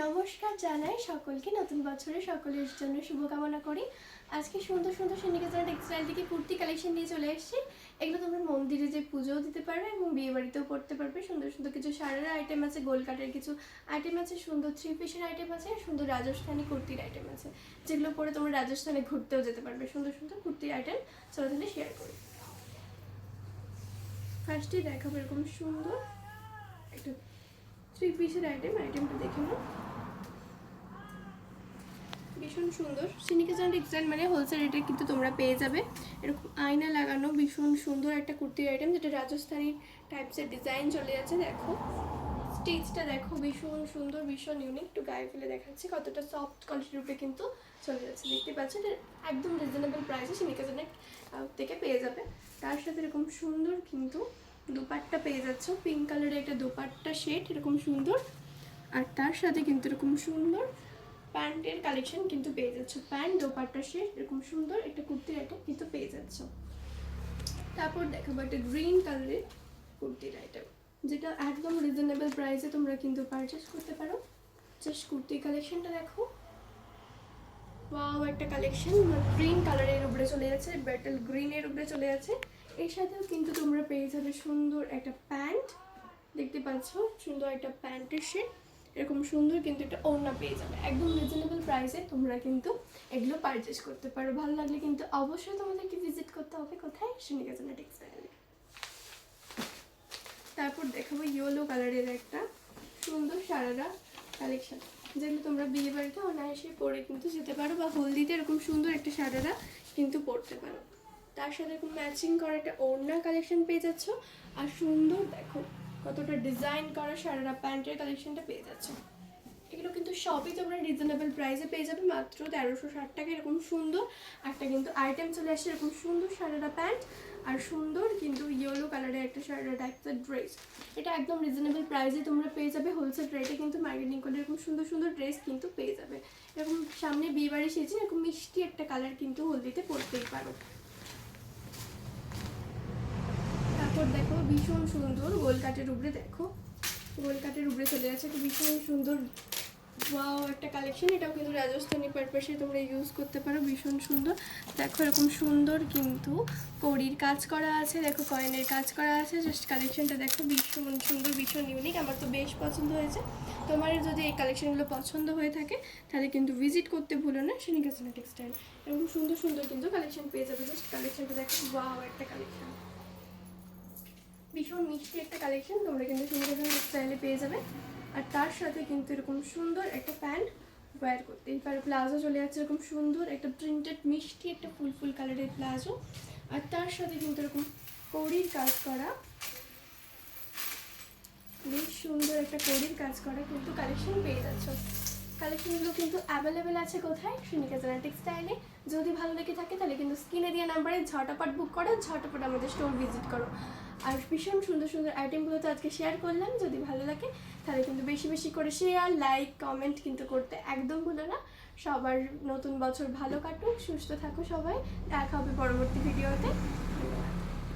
নমস্কার জানাই সকলকে, নতুন বছরে সকলের জন্য শুভকামনা করি। আজকে সুন্দর সুন্দর শ্রীনিকেতন টেক্সটাইল থেকে কুর্তি কালেকশন নিয়ে চলে এসেছি। এগুলো তোমরা মন্দিরে যে পুজোও দিতে পারবে এবং বিয়ে বাড়িতেও পড়তে পারবে। সুন্দর সুন্দর কিছু শাড়ির আইটেম আছে, গোল কাটের কিছু আইটেম আছে, সুন্দর থ্রি পিসের আইটেম আছে, সুন্দর রাজস্থানী কুর্তির আইটেম আছে, যেগুলো পরে তোমরা রাজস্থানে ঘুরতেও যেতে পারবে। সুন্দর সুন্দর কুর্তির আইটেম চলো তাহলে শেয়ার করি। ফার্স্টে দেখাবো এরকম সুন্দর একটা থ্রি পিসের আইটেমটা দেখে নাও। ভীষণ সুন্দর। শ্রীনিকেতন টেক্সটাইল মানে হোলসেল রেটে কিন্তু তোমরা পেয়ে যাবে। এরকম আয়না লাগানো ভীষণ সুন্দর একটা কুর্তির আইটেম, যেটা রাজস্থানী টাইপসের ডিজাইন চলে যাচ্ছে। দেখো স্টিচটা দেখো, ভীষণ সুন্দর, ভীষণ ইউনিক। একটু গায়ে ফেলে দেখাচ্ছি কতটা সফট কোয়ালিটির উপরে কিন্তু চলে যাচ্ছে। দেখতে পাচ্ছ, এটা একদম রিজনেবল প্রাইসে শ্রীনিকেতনের থেকে পেয়ে যাবে। তার সাথে এরকম সুন্দর কিন্তু দুপাট্টা পেয়ে যাচ্ছ, পিঙ্ক কালারের একটা দুপাট্টা শেড এরকম সুন্দর। আর তার সাথে কিন্তু এরকম সুন্দর প্যান্টের কালেকশন কিন্তু পেয়ে যাচ্ছ, প্যান্ট দোপাট্টা শেড এরকম সুন্দর একটা কুর্তির আইটেম কিন্তু পেয়ে যাচ্ছ। তারপর দেখাবো একটা গ্রিন কালারের কুর্তির আইটেম, যেটা একদম রিজনেবল প্রাইসে তোমরা কিন্তু পারচেস করতে পারো। জাস্ট কুর্তির কালেকশনটা দেখো, ওয়াও একটা কালেকশন। গ্রিন কালারের উপরে চলে যাচ্ছে, ব্যাটল গ্রিনের উপরে চলে যাচ্ছে। এর সাথেও কিন্তু তোমরা পেয়ে যাবে সুন্দর একটা প্যান্ট, দেখতে পাচ্ছ সুন্দর একটা প্যান্টের শেড এরকম সুন্দর কিন্তু একটা ওড়না পেয়ে যাবে। একদম রিজনেবল প্রাইসে তোমরা কিন্তু এগুলো পারচেস করতে পারো। ভালো লাগলে কিন্তু অবশ্যই তোমাদেরকে ভিজিট করতে হবে কোথায়, শ্রীনিকেতন টেক্সটাইলে। তারপর দেখাবো ইয়েলো কালারের একটা সুন্দর সারারা কালেকশন, যেগুলো তোমরা বিয়ে বাড়িতে অনায়াসে পরে কিন্তু যেতে পারো, বা হলদিতে এরকম সুন্দর একটা সারারা কিন্তু পরতে পারো। তার সাথে এরকম ম্যাচিং করা একটা ওড়না কালেকশন পেয়ে যাচ্ছ। আর সুন্দর দেখো কতটা ডিজাইন করা সারারা প্যান্টের কালেকশনটা পেয়ে যাচ্ছ। এগুলো কিন্তু সবই তোমরা রিজনেবল প্রাইসে পেয়ে যাবে, মাত্র 1360 টাকা। এরকম সুন্দর একটা কিন্তু আইটেম চলে আসছে, এরকম সুন্দর সারারা প্যান্ট আর সুন্দর কিন্তু ইয়েলো কালারের একটা সারারা টাইপসের ড্রেস। এটা একদম রিজনেবল প্রাইসে তোমরা পেয়ে যাবে। হোলসেল রেটে কিন্তু মার্কেটিং করে এরকম সুন্দর সুন্দর ড্রেস কিন্তু পেয়ে যাবে। এরকম সামনে বিয়ে বাড়ি সেজে এরকম মিষ্টি একটা কালার কিন্তু হলদিতে পরতেই পারো। তারপর দেখো ভীষণ সুন্দর গোল কাটের উপরে, দেখো গোল কাটের উপরে চলে যাচ্ছে একটা ভীষণ সুন্দর ওয়াও একটা কালেকশন। এটাও কিন্তু রাজস্থানী পারপাসে তোমরা ইউজ করতে পারো, ভীষণ সুন্দর। দেখো এরকম সুন্দর কিন্তু কড়ির কাজ করা আছে, দেখো কয়েনের কাজ করা আছে। জাস্ট কালেকশনটা দেখো ভীষণ সুন্দর, ভীষণ ইউনিক, আমার তো বেশ পছন্দ হয়েছে। তোমার যদি এই কালেকশনগুলো পছন্দ হয়ে থাকে তাহলে কিন্তু ভিজিট করতে ভুলো না শ্রীনিকেতন টেক্সটাইল। এরকম সুন্দর সুন্দর কিন্তু কালেকশন পেয়ে যাবে। জাস্ট কালেকশনটা দেখো, ওয়াও একটা কালেকশন, ভীষণ মিষ্টি একটা কালেকশন তোমরা কিন্তু শ্রীনিকেতন টেক্সটাইলে পেয়ে যাবে। আর তার সাথে কিন্তু এরকম সুন্দর একটা প্যান্ট ওয়্যার করতেই পারো। প্লাজো চলে যাচ্ছে এরকম সুন্দর একটা প্রিন্টেড মিষ্টি একটা ফুল ফুল কালারের প্লাজো। আর তার সাথে কিন্তু এরকম কড়ির কাজ করা, বেশ সুন্দর একটা কড়ির কাজ করা কিন্তু কালেকশন পেয়ে যাচ্ছ। কালেকশনগুলো কিন্তু অ্যাভেলেবেল আছে কোথায়, শ্রীনিকেতন টেক্সটাইলে। যদি ভালো লেগে থাকে তাহলে কিন্তু স্ক্রিনে দেওয়া নাম্বারে ঝটাপট বুক করো, ঝটাপট আমাদের স্টোর ভিজিট করো। আর ভীষণ সুন্দর সুন্দর আইটেমগুলো তো আজকে শেয়ার করলাম। যদি ভালো লাগে তাহলে কিন্তু বেশি বেশি করে শেয়ার, লাইক, কমেন্ট কিন্তু করতে একদম ভুলো না। সবার নতুন বছর ভালো কাটুক, সুস্থ থাকো সবাই। দেখা হবে পরবর্তী ভিডিওতে।